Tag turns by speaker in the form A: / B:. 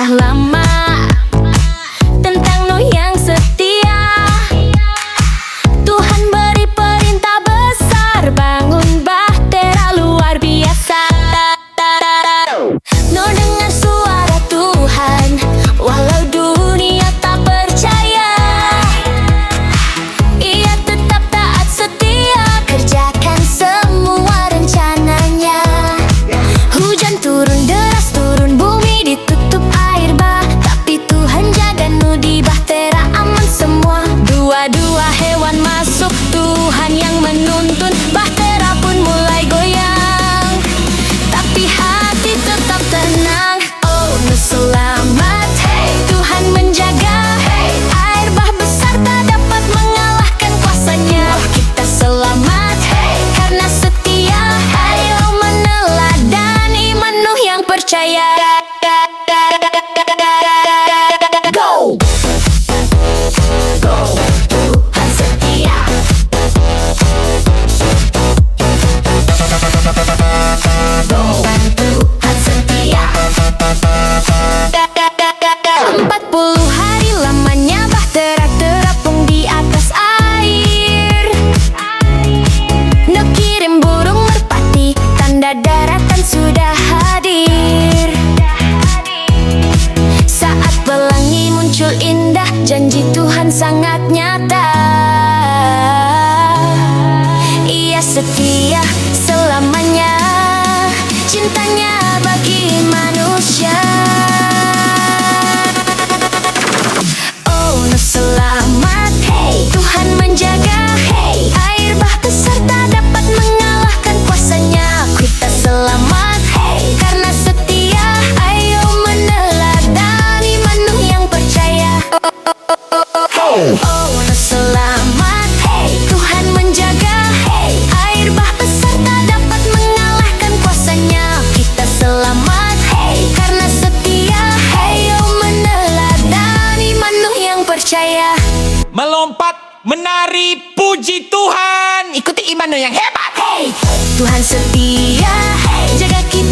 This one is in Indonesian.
A: sudah lama tentang Nuh yang setia. Tuhan beri perintah besar, bangun bahtera luar biasa. Nuh dengar suara Tuhan, walau dunia tak percaya. Ia tetap taat setia, kerjakan semua rencananya. Hujan turun deras, turun bumi ditutup air bah, tapi Tuhan jaga Nuh di bahtera aman semua. Dua-dua hewan masuk, Tuhan yang menuntun, bahtera pun mulai goyang, tapi hati tetap tenang. Oh Nuh selamat, hey, Tuhan menjaga, hey, air bah besar tak dapat mengalahkan kuasanya. Kita selamat, hey, karena setia, ayo meneladani iman Nuh yang percaya. Go! Go! Tuhan setia. Go! Tuhan setia. 40 hari lamanya bahtera terapung di atas air. Nuh kirim burung merpati, tanda daratan sudah hadir. Saat pelangi muncul indah, janji Tuhan sangat nyata. Ia setia selamanya, cintanya bagi manusia. Oh Nuh selamat, hey, Tuhan menjaga, hey, air bah besar tak dapat mengalahkan kuasanya. Kita selamat, hey, karena setia, ayo meneladani iman Nuh yang percaya. Oh Nuh selamat, hey, Tuhan menjaga, hey, air bah besar tak dapat mengalahkan kuasanya. Kita selamat, hey, karena setia, ayo meneladani iman Nuh yang percaya.
B: Melompat, menari, puji Tuhan. Ikuti iman Nuh yang hebat.
A: Hey, Tuhan setia, hey, jaga kita